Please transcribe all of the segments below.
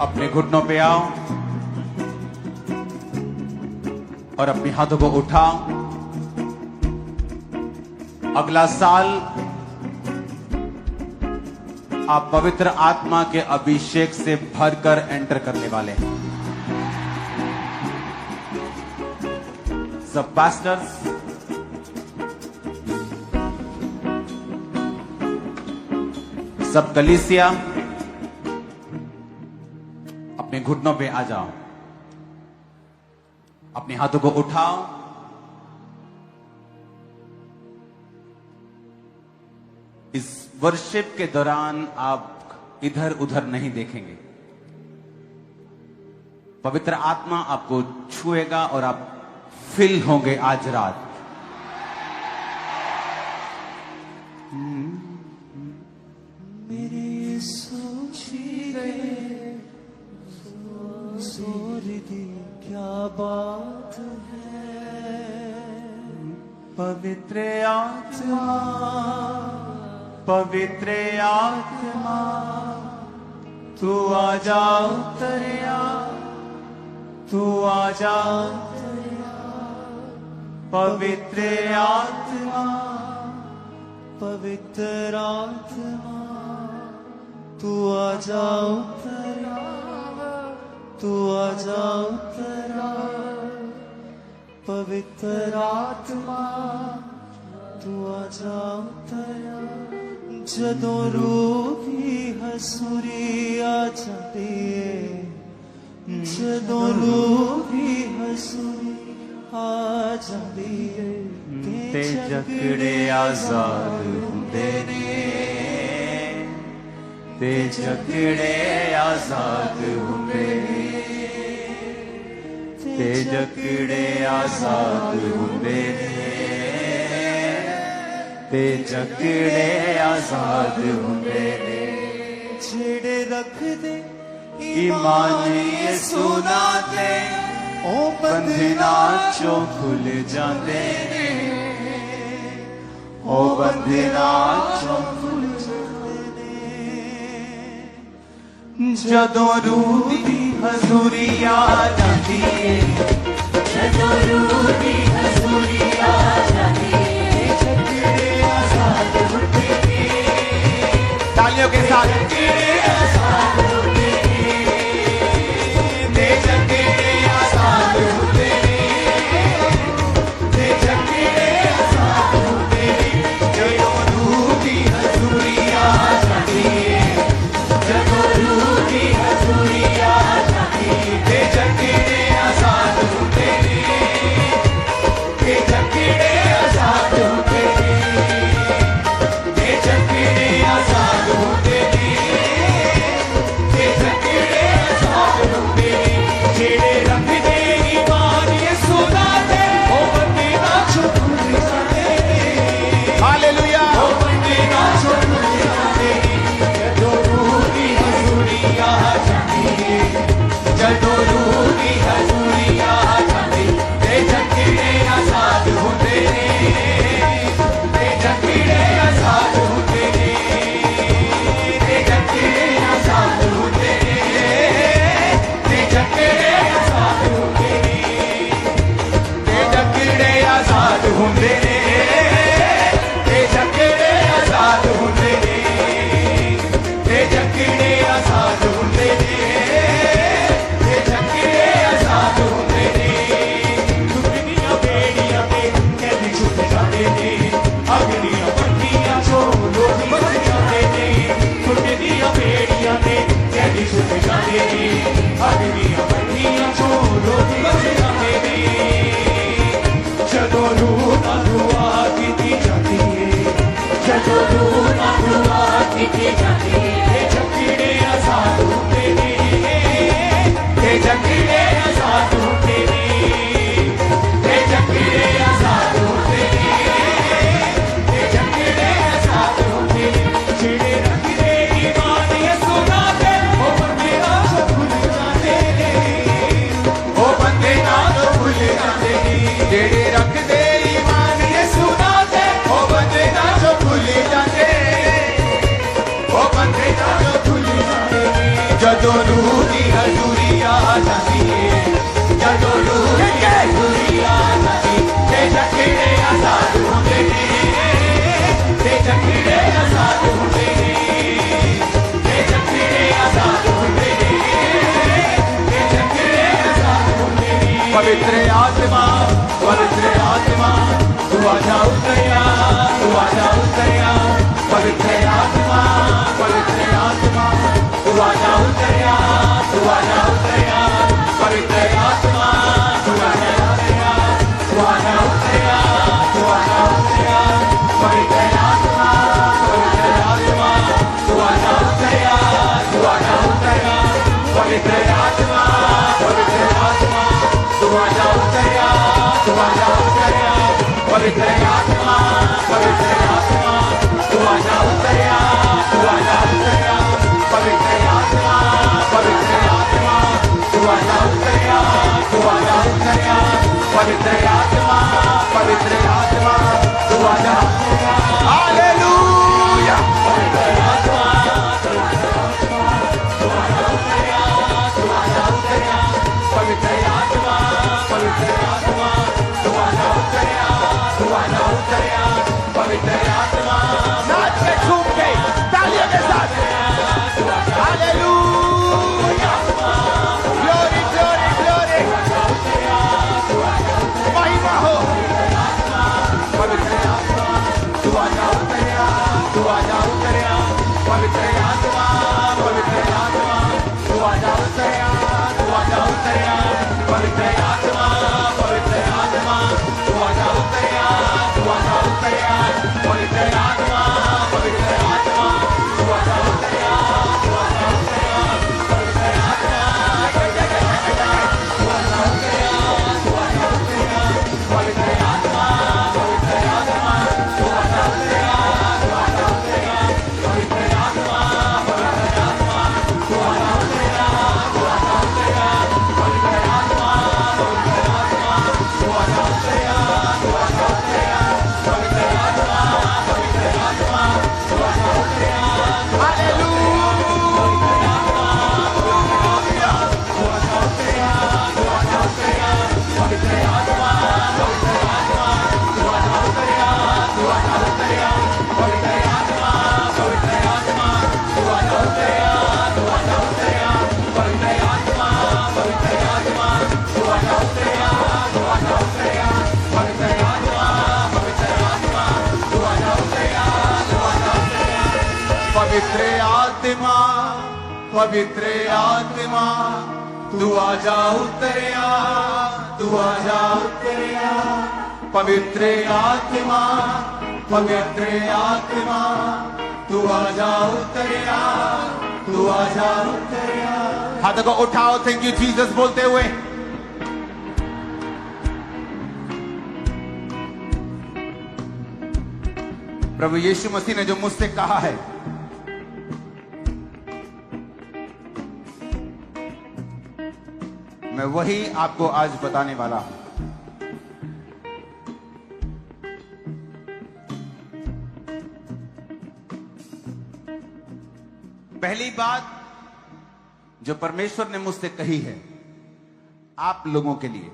अपने घुटनों पे आओ और अपने हाथों को उठाओ। अगला साल आप पवित्र आत्मा के अभिषेक से भरकर एंटर करने वाले हैं। सब पास्टर्स, सब कलीसिया, अपने घुटनों पे आ जाओ, अपने हाथों को उठाओ। इस वर्शिप के दौरान आप इधर उधर नहीं देखेंगे। पवित्र आत्मा आपको छुएगा और आप फिल होंगे आज रात। मेरी सोची दी क्या बात है, पवित्र आत्मा, पवित्र आत्मा, तू आजा उतरिया, तू आजा उतरिया, पवित्र आत्मा, पवित्र आत्मा, तू आजा उतरिया, तू आजा उतरा, पवित्र आत्मा, तू आजा उतरा। जदों रूह की हसूरी आ जाती है, जदों रूह की हसूरी आ जाती है, ते जकड़े आजाद हुंदे ने, ते जकड़े आजाद हुंदे ने, ते जकड़े आजाद हुंदे ने, ते जकड़े आजाद हुंदे ने। जेड़े रख दे ईमान यसू नाते, ओ बंधनां चों खुल जांदे ने, ओ बंधनां चों खुल जांदे ने। जदों रूह दी हजूरी आ जाती है, जदों रूह दी हजूरी आ जाती है, जकड़े आजाद होते हैं। तालियों के साथ जकड़े आजाद होते हैं, ते जकड़े आजाद होते हैं, ते जकड़े आजाद होते हैं। जदों रूह दी हजूरी आ जाती है, जदों रूह दी हजूरी आ जाती है, ते जकड़े आजाद होते हैं, ते जकड़े आजाद होते हैं, ते जकड़े आजाद होते हैं। रूह की हजूरी आ जाती है, जदों रूह की हजूरी आ जाती है, ते जखड़े आजाद होंदे ने, ते जखड़े आजाद होंदे ने, ते जखड़े आजाद होंदे ने, ते जखड़े आजाद होंदे ने। पवित्र आत्मा तू आजा उतरिया, तू आजा उतरिया, पवित्र आत्मा तू आजा उतरिया, तू आजा उतरिया, पवित्र आत्मा तू आजा उतरिया, तू आजा उतरिया, तू आजा उतरिया, पवित्र आत्मा तू आजा उतरिया, तू आजा उतरिया, पवित्र आत्मा तू आजा उतरिया, तू आजा उतरिया, पवित्र आत्मा तू आजा उतरिया, तू आजा उतरिया, पवित्र आत्मा तू आजा उतरिया, तू आजा उतरिया, पवित्र आत्मा तू आजा उतरिया। हालेलुया। पवित्र आत्मा तू आजा उतरिया, तू आजा उतरिया, पवित्र आत्मा तू आजा उतरिया, तू आजा उतरिया, पवित्र आत्मा। नाच के झूम के तालियों के साथ हालेलुया। ग्लोरी ग्लोरी ग्लोरी, महिमा हो। पवित्र आत्मा तू आजा उतरिया, तू आजा उतरिया, पवित्र आत्मा तू आजा उतरिया, तू आजा उतरिया, पवित्र आत्मा तू आजा उतरिया, तू आजा उतरिया, पवित्र आत्मा तू आजा उतरिया, तू आजा उतरिया, पवित्र आत्मा तू आजा उतरिया, तू आजा उतरिया, पवित्र आत्मा तू आजा उतरिया, तू आजा उतरिया, पवित्र आत्मा तू आजा उतरिया, तू आजा उतरिया, पवित्र आत्मा तू आजा उतरिया, तू आजा उतरिया, पवित्र आत्मा तू आजा उतरिया। हालेलुया। तू आजा उतरिया, तू आजा उतरिया, पवित्र आत्मा तू आजा उतरिया, तू आजा उतरिया, पवित्र आत्मा तू आजा उतरिया, तू आजा उतरिया, पवित्र आत्मा तू आजा उतरिया, तू आजा उतरिया, पवित्र आत्मा तू आजा उतरिया, तू आजा उतरिया। पवित्र आत्मा तू आजा उतरिया, तू आजा उतरिया, पवित्र आत्मा तू आजा उतरिया, तू आजा उतरिया। हाथों को उठाओ, थैंक यू जीसस बोलते हुए। प्रभु यीशु मसीह ने जो मुझसे कहा है, मैं वही आपको आज बताने वाला हूं। पहली बात जो परमेश्वर ने मुझसे कही है आप लोगों के लिए,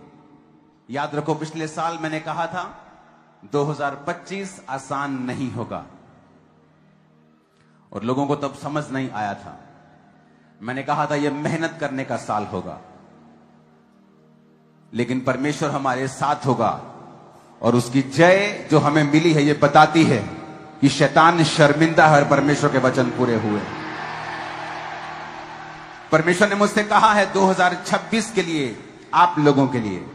याद रखो पिछले साल मैंने कहा था 2025 आसान नहीं होगा, और लोगों को तब समझ नहीं आया था। मैंने कहा था यह मेहनत करने का साल होगा, लेकिन परमेश्वर हमारे साथ होगा, और उसकी जय जो हमें मिली है यह बताती है कि शैतान शर्मिंदा है और परमेश्वर के वचन पूरे हुए। परमेश्वर ने मुझसे कहा है 2026 के लिए, आप लोगों के लिए,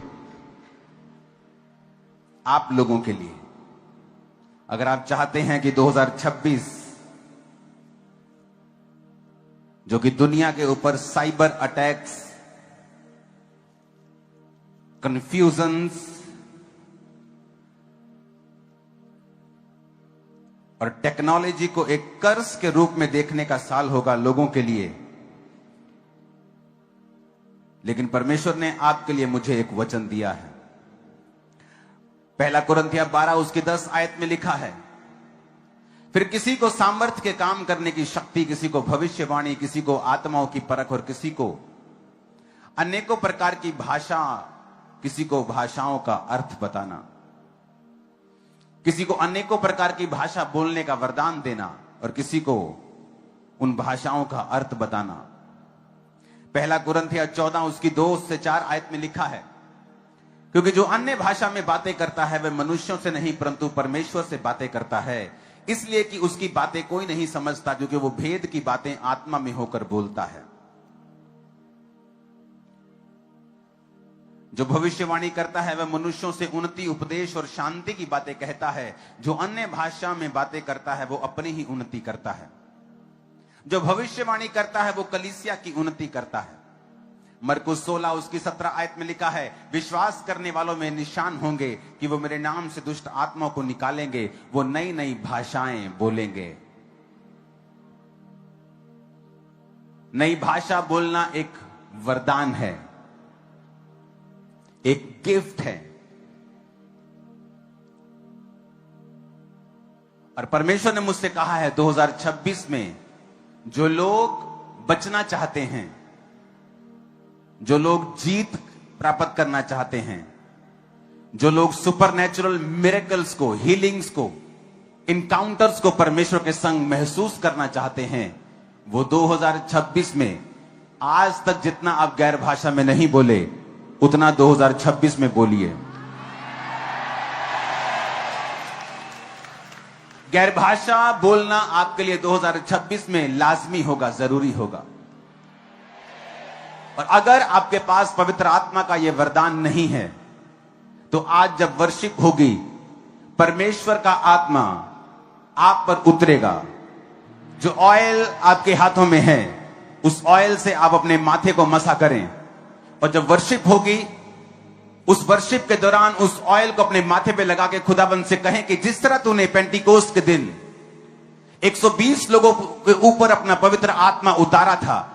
आप लोगों के लिए, अगर आप चाहते हैं कि 2026 जो कि दुनिया के ऊपर साइबर अटैक्स, कंफ्यूजन्स और टेक्नोलॉजी को एक कर्स के रूप में देखने का साल होगा लोगों के लिए, लेकिन परमेश्वर ने आपके लिए मुझे एक वचन दिया है। पहला कुरिन्थियों 12 उसकी 10 आयत में लिखा है, फिर किसी को सामर्थ्य के काम करने की शक्ति, किसी को भविष्यवाणी, किसी को आत्माओं की परख और किसी को अनेकों प्रकार की भाषा, किसी को भाषाओं का अर्थ बताना, किसी को अनेकों प्रकार की भाषा बोलने का वरदान देना और किसी को उन भाषाओं का अर्थ बताना। पहला कुरिन्थियों 14 उसकी 2 से 4 आयत में लिखा है, क्योंकि जो अन्य भाषा में बातें करता है वह मनुष्यों से नहीं परंतु परमेश्वर से बातें करता है, इसलिए कि उसकी बातें कोई नहीं समझता, क्योंकि वो भेद की बातें आत्मा में होकर बोलता है। जो भविष्यवाणी करता है वह मनुष्यों से उन्नति, उपदेश और शांति की बातें कहता है। जो अन्य भाषा में बातें करता है वो अपनी ही उन्नति करता है। जो भविष्यवाणी करता है वो कलीसिया की उन्नति करता है। मरकुस 16 उसकी 17 आयत में लिखा है, विश्वास करने वालों में निशान होंगे कि वो मेरे नाम से दुष्ट आत्माओं को निकालेंगे, वो नई नई भाषाएं बोलेंगे। नई भाषा बोलना एक वरदान है, एक गिफ्ट है। और परमेश्वर ने मुझसे कहा है 2026 में जो लोग बचना चाहते हैं, जो लोग जीत प्राप्त करना चाहते हैं, जो लोग सुपरनैचुरल मिरेकल्स को, हीलिंग्स को, इनकाउंटर्स को परमेश्वर के संग महसूस करना चाहते हैं, वो 2026 में आज तक जितना आप गैर भाषा में नहीं बोले उतना 2026 में बोलिए। गैर भाषा बोलना आपके लिए 2026 में लाजमी होगा, जरूरी होगा। और अगर आपके पास पवित्र आत्मा का यह वरदान नहीं है तो आज जब वर्शिप होगी, परमेश्वर का आत्मा आप पर उतरेगा। जो ऑयल आपके हाथों में है उस ऑयल से आप अपने माथे को मसा करें, और जब वर्शिप होगी उस वर्शिप के दौरान उस ऑयल को अपने माथे पे लगा के खुदाबंद से कहें कि जिस तरह तूने पेंटिकोस्ट के दिन 120 लोगों के ऊपर अपना पवित्र आत्मा उतारा था,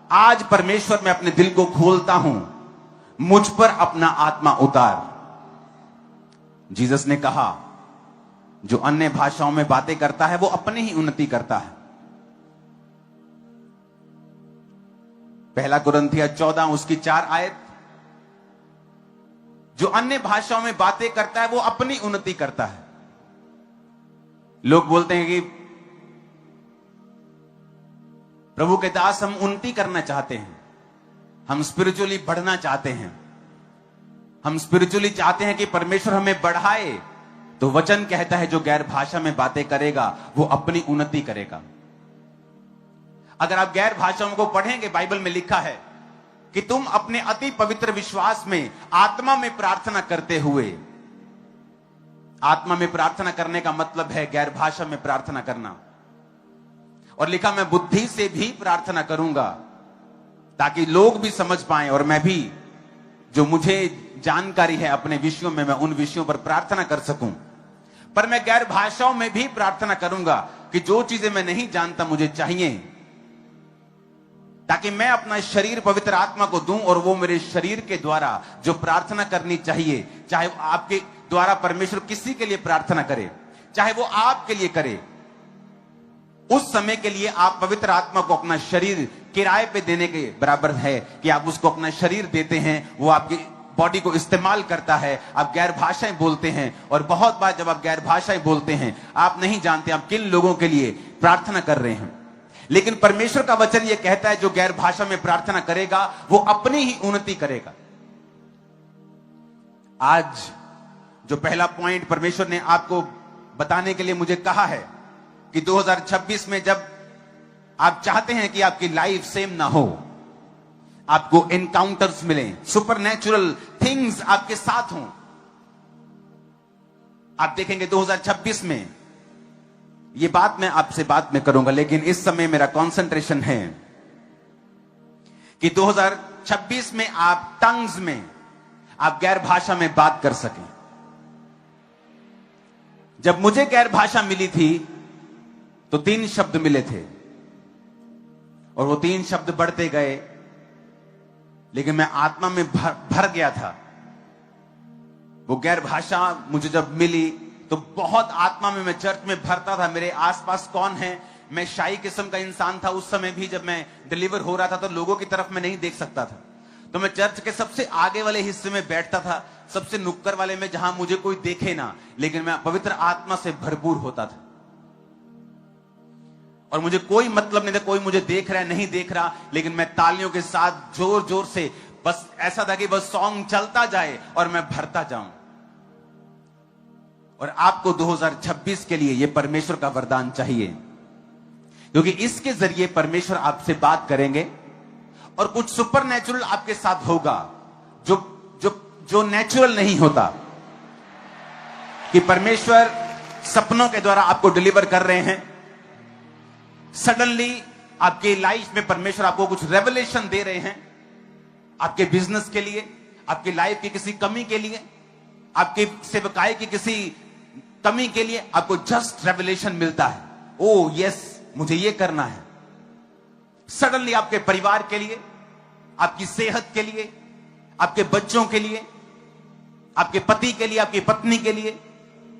आज परमेश्वर मैं अपने दिल को खोलता हूं, मुझ पर अपना आत्मा उतार। जीसस ने कहा जो अन्य भाषाओं में बातें करता है वो अपनी ही उन्नति करता है। पहला कुरिन्थियों 14 उसकी 4 आयत, जो अन्य भाषाओं में बातें करता है वो अपनी उन्नति करता है। लोग बोलते हैं कि प्रभु के दास हम उन्नति करना चाहते हैं, हम स्पिरिचुअली बढ़ना चाहते हैं, हम स्पिरिचुअली चाहते हैं कि परमेश्वर हमें बढ़ाए। तो वचन कहता है जो गैर भाषा में बातें करेगा वो अपनी उन्नति करेगा। अगर आप गैर भाषाओं को पढ़ेंगे, बाइबल में लिखा है कि तुम अपने अति पवित्र विश्वास में आत्मा में प्रार्थना करते हुए, आत्मा में प्रार्थना करने का मतलब है गैर भाषा में प्रार्थना करना। और लिखा मैं बुद्धि से भी प्रार्थना करूंगा ताकि लोग भी समझ पाएं और मैं भी जो मुझे जानकारी है अपने विषयों में मैं उन विषयों पर प्रार्थना कर सकूं। पर मैं गैर भाषाओं में भी प्रार्थना करूंगा कि जो चीजें मैं नहीं जानता मुझे चाहिए, ताकि मैं अपना शरीर पवित्र आत्मा को दूं और वो मेरे शरीर के द्वारा जो प्रार्थना करनी चाहिए, चाहे आपके द्वारा परमेश्वर किसी के लिए प्रार्थना करे, चाहे वो आपके लिए करे, उस समय के लिए आप पवित्र आत्मा को अपना शरीर किराए पे देने के बराबर है कि आप उसको अपना शरीर देते हैं, वो आपकी बॉडी को इस्तेमाल करता है। आप गैर भाषाएं बोलते हैं और बहुत बार जब आप गैर भाषाएं बोलते हैं आप नहीं जानते आप किन लोगों के लिए प्रार्थना कर रहे हैं। लेकिन परमेश्वर का वचन यह कहता है जो गैर भाषा में प्रार्थना करेगा वो अपनी ही उन्नति करेगा। आज जो पहला पॉइंट परमेश्वर ने आपको बताने के लिए मुझे कहा है कि 2026 में जब आप चाहते हैं कि आपकी लाइफ सेम ना हो, आपको एनकाउंटर्स मिले, सुपरनैचुरल थिंग्स आपके साथ हों, आप देखेंगे 2026 में ये बात मैं आपसे बाद में करूंगा, लेकिन इस समय मेरा कंसंट्रेशन है कि 2026 में आप टंग्स में, आप गैर भाषा में बात कर सकें। जब मुझे गैर भाषा मिली थी तो 3 शब्द मिले थे और वो 3 शब्द बढ़ते गए, लेकिन मैं आत्मा में भर गया था। वो गैर भाषा मुझे जब मिली तो बहुत आत्मा में मैं चर्च में भरता था। मेरे आसपास कौन है, मैं शाही किस्म का इंसान था उस समय भी। जब मैं डिलीवर हो रहा था तो लोगों की तरफ मैं नहीं देख सकता था, तो मैं चर्च के सबसे आगे वाले हिस्से में बैठता था, सबसे नुक्कड़ वाले में, जहां मुझे कोई देखे ना, लेकिन मैं पवित्र आत्मा से भरपूर होता था और मुझे कोई मतलब नहीं था कोई मुझे देख रहा है नहीं देख रहा, लेकिन मैं तालियों के साथ जोर जोर से, बस ऐसा था कि बस सॉन्ग चलता जाए और मैं भरता जाऊं। और आपको 2026 के लिए यह परमेश्वर का वरदान चाहिए, क्योंकि इसके जरिए परमेश्वर आपसे बात करेंगे और कुछ सुपरनैचुरल आपके साथ होगा जो जो जो नेचुरल नहीं होता। कि परमेश्वर सपनों के द्वारा आपको डिलीवर कर रहे हैं, सडनली आपके लाइफ में परमेश्वर आपको कुछ रेवलेशन दे रहे हैं, आपके बिजनेस के लिए, आपकी लाइफ की किसी कमी के लिए, आपके सेवकाई की किसी कमी के लिए आपको जस्ट रेवलेशन मिलता है। ओ यस, मुझे ये करना है। सडनली आपके परिवार के लिए, आपकी सेहत के लिए, आपके बच्चों के लिए, आपके पति के लिए, आपकी पत्नी के लिए,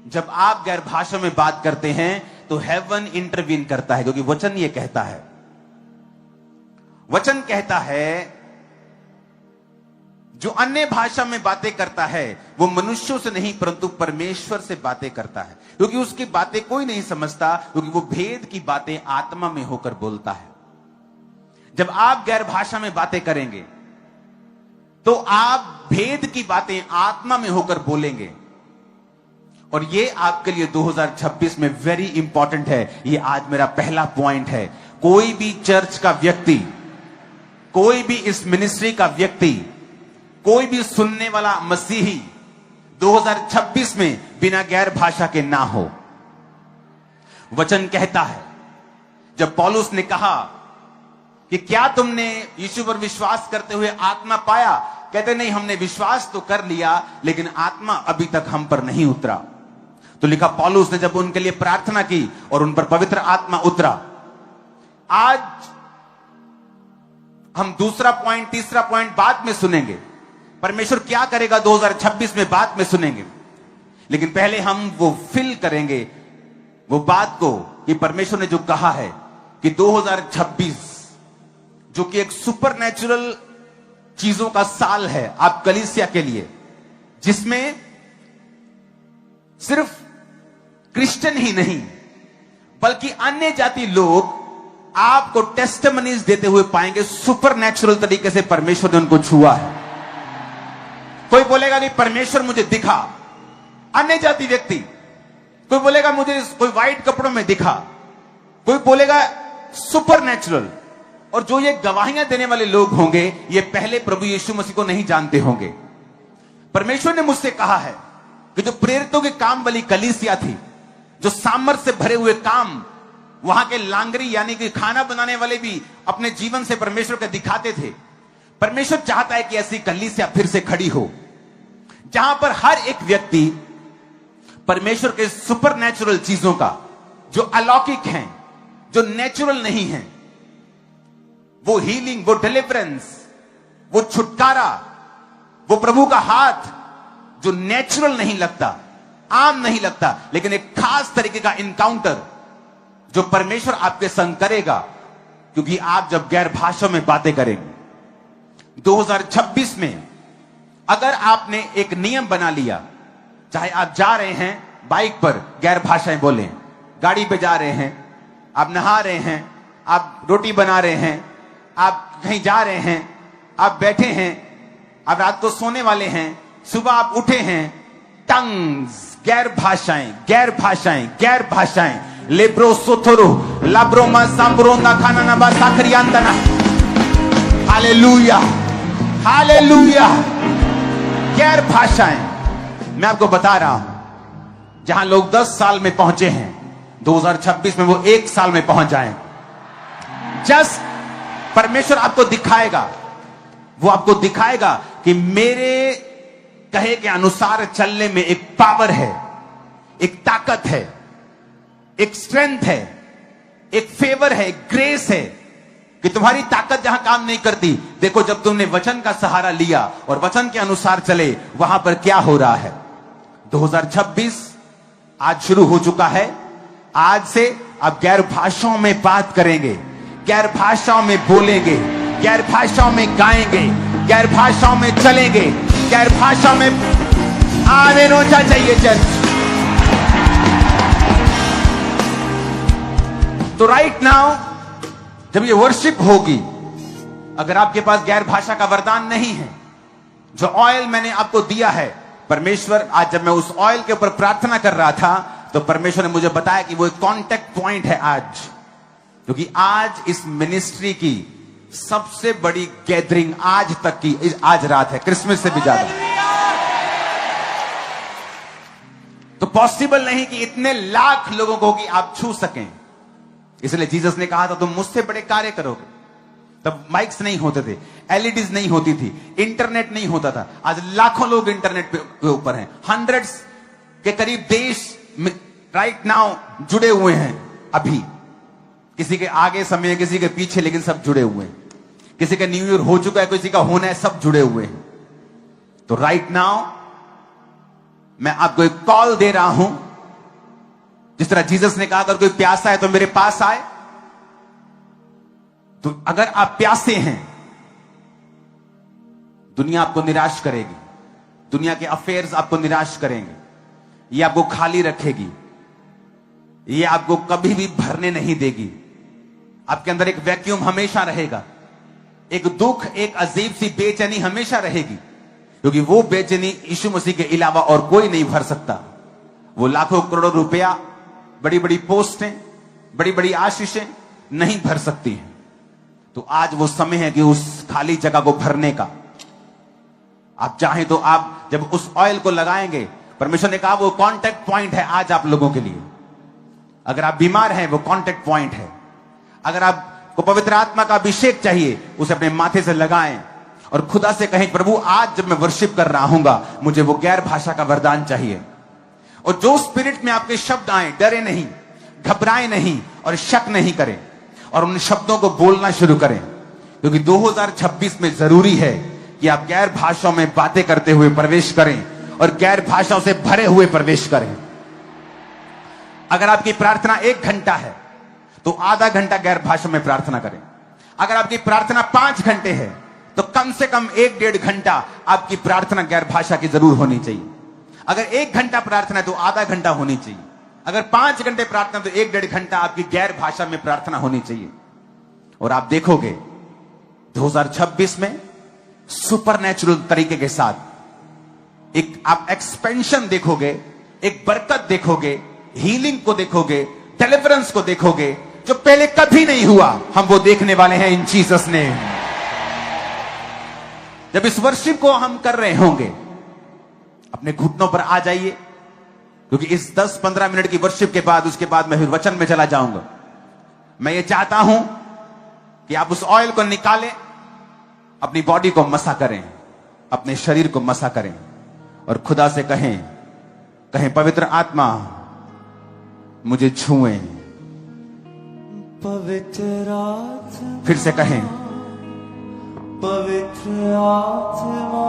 जब आप गैर भाषा में बात करते हैं तो हेवन इंटरवीन करता है, क्योंकि वचन ये कहता है, वचन कहता है जो अन्य भाषा में बातें करता है वो मनुष्यों से नहीं परंतु परमेश्वर से बातें करता है, क्योंकि उसकी बातें कोई नहीं समझता, क्योंकि वो भेद की बातें आत्मा में होकर बोलता है। जब आप गैर भाषा में बातें करेंगे तो आप भेद की बातें आत्मा में होकर बोलेंगे, और ये आपके लिए 2026 में वेरी इंपॉर्टेंट है। ये आज मेरा पहला पॉइंट है। कोई भी चर्च का व्यक्ति, कोई भी इस मिनिस्ट्री का व्यक्ति, कोई भी सुनने वाला मसीही 2026 में बिना गैर भाषा के ना हो। वचन कहता है, जब पौलुस ने कहा कि क्या तुमने यीशु पर विश्वास करते हुए आत्मा पाया, कहते नहीं, हमने विश्वास तो कर लिया लेकिन आत्मा अभी तक हम पर नहीं उतरा। तो लिखा, पौलुस ने जब उनके लिए प्रार्थना की और उन पर पवित्र आत्मा उतरा। आज हम दूसरा पॉइंट, तीसरा पॉइंट बाद में सुनेंगे, परमेश्वर क्या करेगा 2026 में बाद में सुनेंगे, लेकिन पहले हम वो फिल करेंगे वो बात को कि परमेश्वर ने जो कहा है कि 2026 जो कि एक सुपरनैचुरल चीजों का साल है आप कलीसिया के लिए, जिसमें सिर्फ क्रिश्चियन ही नहीं बल्कि अन्य जाति लोग आपको टेस्टिमनीज देते हुए पाएंगे सुपरनैचुरल तरीके से परमेश्वर ने उनको छुआ है। कोई बोलेगा नहीं परमेश्वर मुझे दिखा, अन्य जाति व्यक्ति, कोई बोलेगा मुझे कोई व्हाइट कपड़ों में दिखा, कोई बोलेगा सुपरनैचुरल। और जो ये गवाहियां देने वाले लोग होंगे ये पहले प्रभु यीशु मसीह को नहीं जानते होंगे। परमेश्वर ने मुझसे कहा है कि जो प्रेरितों के काम वाली कलीसिया थी, जो सामर्थ से भरे हुए काम, वहां के लांगरी यानी कि खाना बनाने वाले भी अपने जीवन से परमेश्वर को दिखाते थे। परमेश्वर चाहता है कि ऐसी कलीसिया फिर से खड़ी हो, जहां पर हर एक व्यक्ति परमेश्वर के सुपरनैचुरल चीजों का, जो अलौकिक हैं, जो नेचुरल नहीं है, वो हीलिंग, वो डिलीवरेंस, वो छुटकारा, वो प्रभु का हाथ जो नेचुरल नहीं लगता, आम नहीं लगता, लेकिन एक खास तरीके का इनकाउंटर जो परमेश्वर आपके संग करेगा, क्योंकि आप जब गैर भाषा में बातें करेंगे। 2026 में अगर आपने एक नियम बना लिया, चाहे आप जा रहे हैं बाइक पर गैर भाषाएं बोलें, गाड़ी पे जा रहे हैं, आप नहा रहे हैं, आप रोटी बना रहे हैं, आप कहीं जा रहे हैं, आप बैठे हैं, आप रात को सोने वाले हैं, सुबह आप उठे हैं, टंग्स, गैर भाषाएं, गैर भाषाएं, गैर भाषाएं, लेब्रो सोथोरो लाब्रोमा सांब्रोंदा खाना नबा साखरियांतना। Hallelujah, hallelujah. गैर भाषाएं, मैं आपको बता रहा हूं, जहां लोग 10 साल में पहुंचे हैं, 2026 में वो 1 साल में पहुंच जाएं। जस्ट परमेश्वर आपको दिखाएगा, वो आपको दिखाएगा कि मेरे कहे के अनुसार चलने में एक पावर है, एक ताकत है, एक स्ट्रेंथ है, एक फेवर है, एक ग्रेस है, कि तुम्हारी ताकत जहां काम नहीं करती, देखो जब तुमने वचन का सहारा लिया और वचन के अनुसार चले, वहां पर क्या हो रहा है। 2026 आज शुरू हो चुका है। आज से आप गैर भाषाओं में बात करेंगे, गैर भाषाओं में बोलेंगे, गैर भाषाओं में गाएंगे, गैर भाषाओं में चलेंगे, गैर भाषाओं में आमेन होना चाहिए चर्च। तो राइट नाउ जब ये वर्शिप होगी, अगर आपके पास गैर भाषा का वरदान नहीं है, जो ऑयल मैंने आपको दिया है, परमेश्वर, आज जब मैं उस ऑयल के ऊपर प्रार्थना कर रहा था तो परमेश्वर ने मुझे बताया कि वो एक कांटेक्ट पॉइंट है आज, क्योंकि आज इस मिनिस्ट्री की सबसे बड़ी गैदरिंग आज तक की आज रात है, क्रिसमस से भी ज्यादा। तो पॉसिबल नहीं कि इतने लाख लोगों को कि आप छू सकें, इसलिए जीसस ने कहा था तुम मुझसे बड़े कार्य करोगे। तब माइक्स नहीं होते थे, एलईडीज नहीं होती थी, इंटरनेट नहीं होता था। आज लाखों लोग इंटरनेट के ऊपर हैं, हंड्रेड्स के करीब देश में राइट नाउ जुड़े हुए हैं। अभी किसी के आगे समय, किसी के पीछे, लेकिन सब जुड़े हुए हैं। किसी का न्यू ईयर हो चुका है, किसी का होना है, सब जुड़े हुए हैं। तो राइट नाउ मैं आपको एक कॉल दे रहा हूं, जिस तरह जीसस ने कहा अगर कोई प्यासा है तो मेरे पास आए। तो अगर आप प्यासे हैं, दुनिया आपको निराश करेगी, दुनिया के अफेयर्स आपको निराश करेंगे, ये आपको खाली रखेगी, ये आपको कभी भी भरने नहीं देगी। आपके अंदर एक वैक्यूम हमेशा रहेगा, एक दुख, एक अजीब सी बेचैनी हमेशा रहेगी, क्योंकि वो बेचैनी यीशु मसीह के अलावा और कोई नहीं भर सकता। वो लाखों करोड़ों रुपया, बड़ी बड़ी पोस्टें, बड़ी बड़ी आशीषें नहीं भर सकती हैं। तो आज वो समय है कि उस खाली जगह को भरने का। आप चाहें तो आप जब उस ऑयल को लगाएंगे, परमेश्वर ने कहा वो कांटेक्ट पॉइंट है आज आप लोगों के लिए। अगर आप बीमार हैं, वो कांटेक्ट पॉइंट है। अगर आपको पवित्र आत्मा का अभिषेक चाहिए, उसे अपने माथे से लगाएं और खुदा से कहें प्रभु आज जब मैं वर्शिप कर रहा हूंगा, मुझे वो गैर भाषा का वरदान चाहिए। और जो स्पिरिट में आपके शब्द आए, डरे नहीं, घबराए नहीं और शक नहीं करें, और उन शब्दों को बोलना शुरू करें, क्योंकि 2026 में जरूरी है कि आप गैर भाषाओं में बातें करते हुए प्रवेश करें और गैर भाषाओं से भरे हुए प्रवेश करें। अगर आपकी प्रार्थना 1 घंटा है तो आधा घंटा गैर भाषा में प्रार्थना करें। अगर आपकी प्रार्थना 5 घंटे है तो कम से कम 1-1.5 घंटा आपकी प्रार्थना गैर भाषा की जरूर होनी चाहिए। अगर 1 घंटा प्रार्थना है तो आधा घंटा होनी चाहिए। अगर 5 घंटे प्रार्थना तो 1-1.5 घंटा आपकी गैर भाषा में प्रार्थना होनी चाहिए। और आप देखोगे 2026 में सुपरनैचुरल तरीके के साथ एक आप एक्सपेंशन देखोगे, एक बरकत देखोगे, हीलिंग को देखोगे, डिलीवरेंस को देखोगे, जो पहले कभी नहीं हुआ। हम वो देखने वाले हैं इन जीसस नेम। जब इस वर्शिप को हम कर रहे होंगे, अपने घुटनों पर आ जाइए, क्योंकि इस 10-15 मिनट की वर्शिप के बाद, उसके बाद मैं फिर वचन में चला जाऊंगा। मैं ये चाहता हूं कि आप उस ऑयल को निकालें, अपनी बॉडी को मसा करें, अपने शरीर को मसा करें और खुदा से कहें पवित्र आत्मा मुझे छुए। पवित्र आत्मा, फिर से कहें पवित्र आत्मा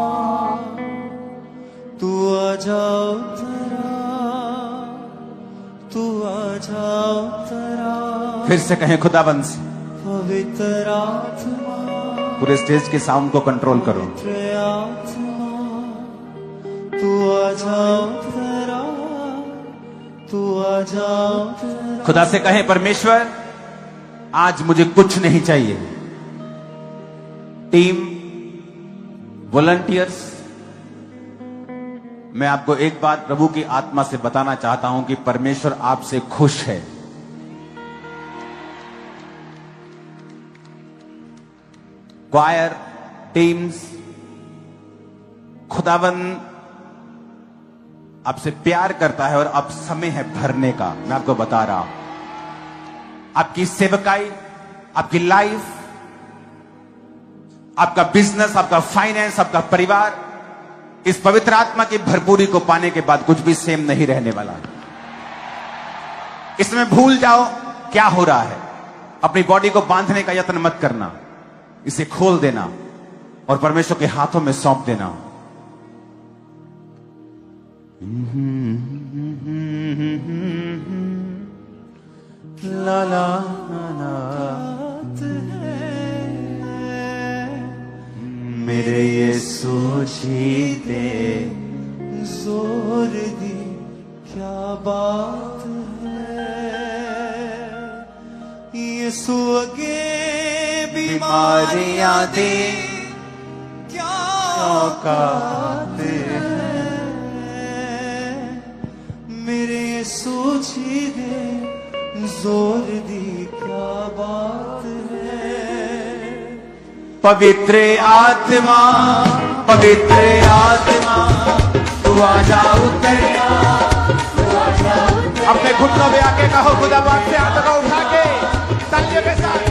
तू आ जाओ तेरा, तू आ जाओ तेरा। फिर से कहें खुदाबंद से। पवित्र आत्मा, पूरे स्टेज के साउंड को कंट्रोल करो। पवित्र आत्मा तू आ जाओ तेरा, तू आ जाओ तेरा। खुदा से कहें परमेश्वर आज मुझे कुछ नहीं चाहिए। टीम, वॉलंटियर्स, मैं आपको एक बात प्रभु की आत्मा से बताना चाहता हूं कि परमेश्वर आपसे खुश है। क्वायर, टीम्स, खुदावंद आपसे प्यार करता है और अब समय है भरने का। मैं आपको बता रहा हूं, आपकी सेवकाई, आपकी लाइफ, आपका बिजनेस, आपका फाइनेंस, आपका परिवार इस पवित्र आत्मा की भरपूरी को पाने के बाद कुछ भी सेम नहीं रहने वाला। इसमें भूल जाओ क्या हो रहा है। अपनी बॉडी को बांधने का यत्न मत करना, इसे खोल देना और परमेश्वर के हाथों में सौंप देना। ला ला ला मेरे यीशु जी दे जोर दी क्या बात है, यीशु अगे बीमारियां दे क्या औकात है, मेरे यीशु जी दे जोर दी क्या बात है। पवित्र आत्मा तू आजा उतरिया, अपने घुटनों में आके कहो खुदा बात से हाथों को उठा के तालियों के साथ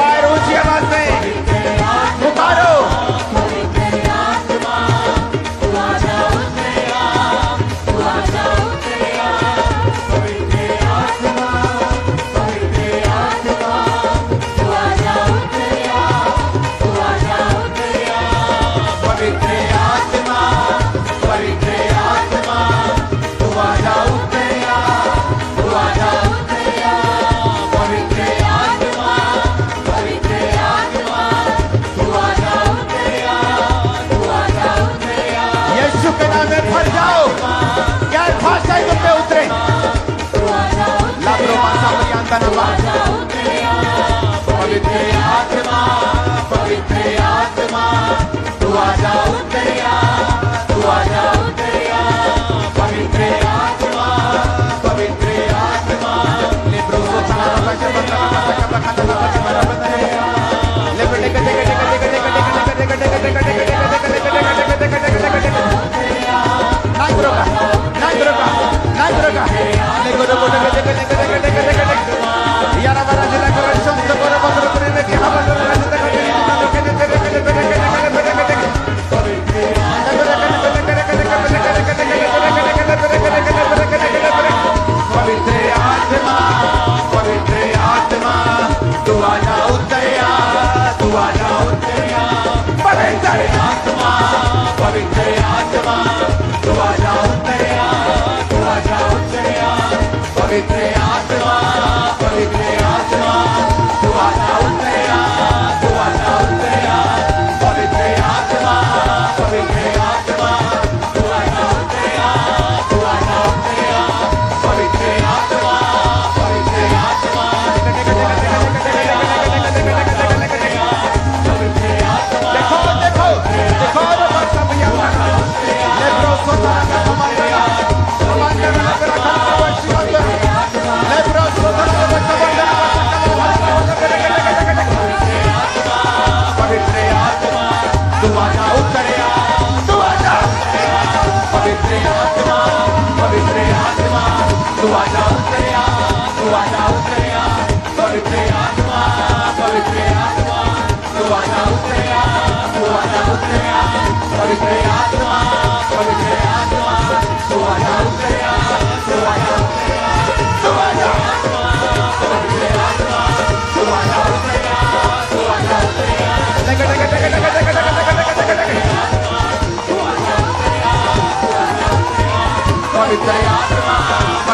और ऊंची आवाज में पुकारो।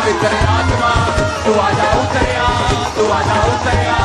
पवित्र आत्मा तू आजा उतरिया, तू आजा उतरिया।